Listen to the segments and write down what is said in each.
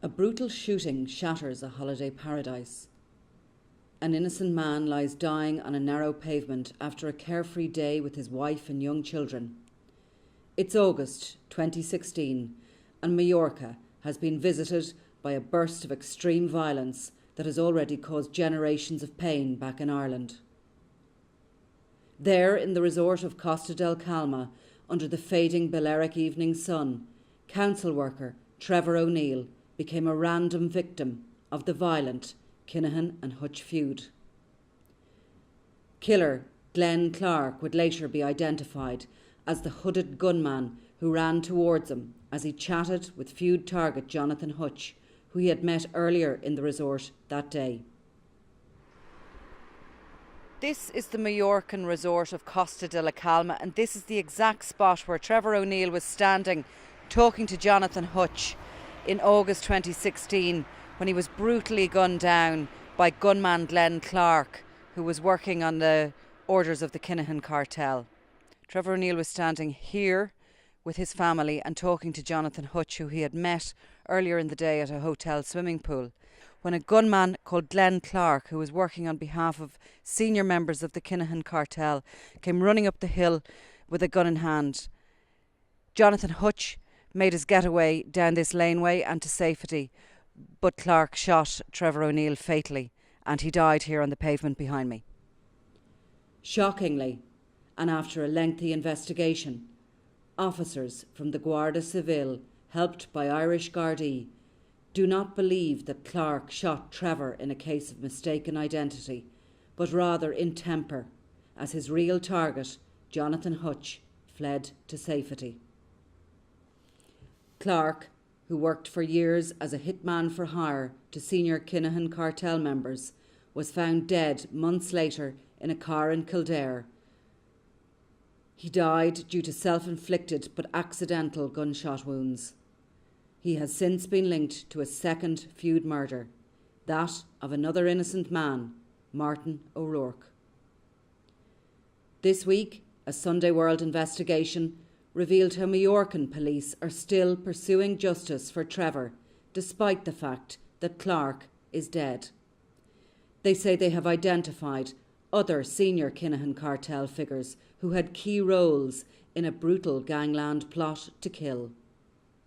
A brutal shooting shatters a holiday paradise. An innocent man lies dying on a narrow pavement after a carefree day with his wife and young children. It's August 2016 and Mallorca has been visited by a burst of extreme violence that has already caused generations of pain back in Ireland. There, in the resort of Costa del Calma, under the fading Balearic evening sun, council worker Trevor O'Neill became a random victim of the violent Kinahan and Hutch feud. Killer Glenn Clark would later be identified as the hooded gunman who ran towards him as he chatted with feud target Jonathan Hutch, who he had met earlier in the resort that day. This is the Mallorcan resort of Costa de la Calma, and this is the exact spot where Trevor O'Neill was standing talking to Jonathan Hutch in August 2016 when he was brutally gunned down by gunman Glenn Clark, who was working on the orders of the Kinahan cartel. Trevor O'Neill was standing here with his family and talking to Jonathan Hutch, who he had met earlier in the day at a hotel swimming pool, when a gunman called Glenn Clark, who was working on behalf of senior members of the Kinahan cartel, came running up the hill with a gun in hand. Jonathan Hutch made his getaway down this laneway and to safety, but Clark shot Trevor O'Neill fatally and he died here on the pavement behind me. Shockingly, and after a lengthy investigation, officers from the Guardia Civil, helped by Irish Gardaí, do not believe that Clark shot Trevor in a case of mistaken identity, but rather in temper, as his real target, Jonathan Hutch, fled to safety. Clark, who worked for years as a hitman for hire to senior Kinahan cartel members, was found dead months later in a car in Kildare. He died due to self-inflicted but accidental gunshot wounds. He has since been linked to a second feud murder, that of another innocent man, Martin O'Rourke. This week, a Sunday World investigation revealed how Mallorcan police are still pursuing justice for Trevor, despite the fact that Clark is dead. They say they have identified other senior Kinahan cartel figures who had key roles in a brutal gangland plot to kill.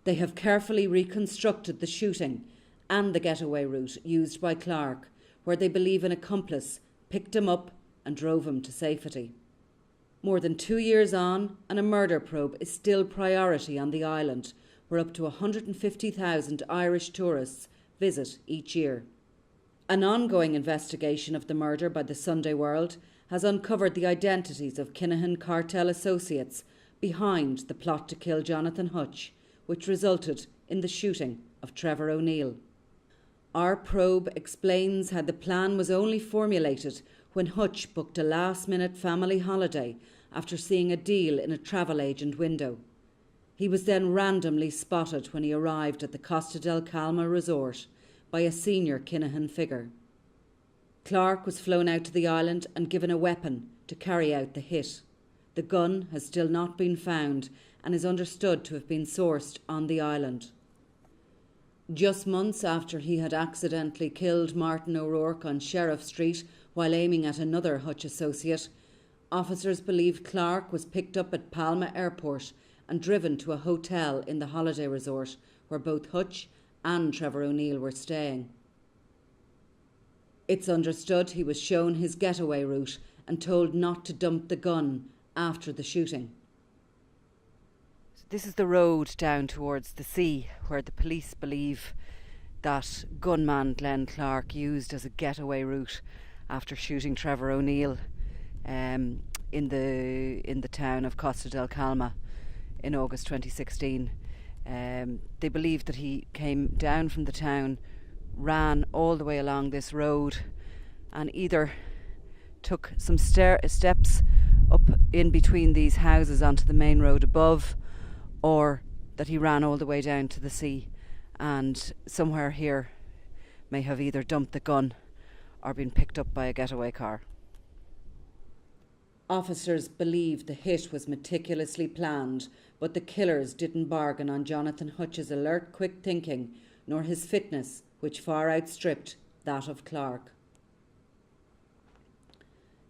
They have carefully reconstructed the shooting and the getaway route used by Clark, where they believe an accomplice picked him up and drove him to safety. More than 2 years on, and a murder probe is still priority on the island, where up to 150,000 Irish tourists visit each year. An ongoing investigation of the murder by the Sunday World has uncovered the identities of Kinahan cartel associates behind the plot to kill Jonathan Hutch, which resulted in the shooting of Trevor O'Neill. Our probe explains how the plan was only formulated when Hutch booked a last-minute family holiday after seeing a deal in a travel agent window. He was then randomly spotted when he arrived at the Costa del Calma resort by a senior Kinahan figure. Clark was flown out to the island and given a weapon to carry out the hit. The gun has still not been found and is understood to have been sourced on the island. Just months after he had accidentally killed Martin O'Rourke on Sheriff Street while aiming at another Hutch associate, officers believe Clark was picked up at Palma Airport and driven to a hotel in the holiday resort where both Hutch and Trevor O'Neill were staying. It's understood he was shown his getaway route and told not to dump the gun after the shooting. This is the road down towards the sea where the police believe that gunman Glenn Clark used as a getaway route after shooting Trevor O'Neill in the town of Costa del Calma in August 2016. They believe that he came down from the town, ran all the way along this road and either took some steps up in between these houses onto the main road above, or that he ran all the way down to the sea and somewhere here may have either dumped the gun or been picked up by a getaway car. Officers believe the hit was meticulously planned, but the killers didn't bargain on Jonathan Hutch's alert, quick thinking, nor his fitness, which far outstripped that of Clark.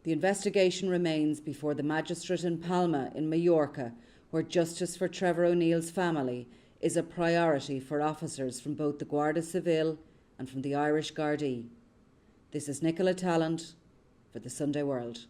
The investigation remains before the magistrate in Palma in Mallorca, where justice for Trevor O'Neill's family is a priority for officers from both the Guardia Civil and from the Irish Gardaí. This is Nicola Tallant for the Sunday World.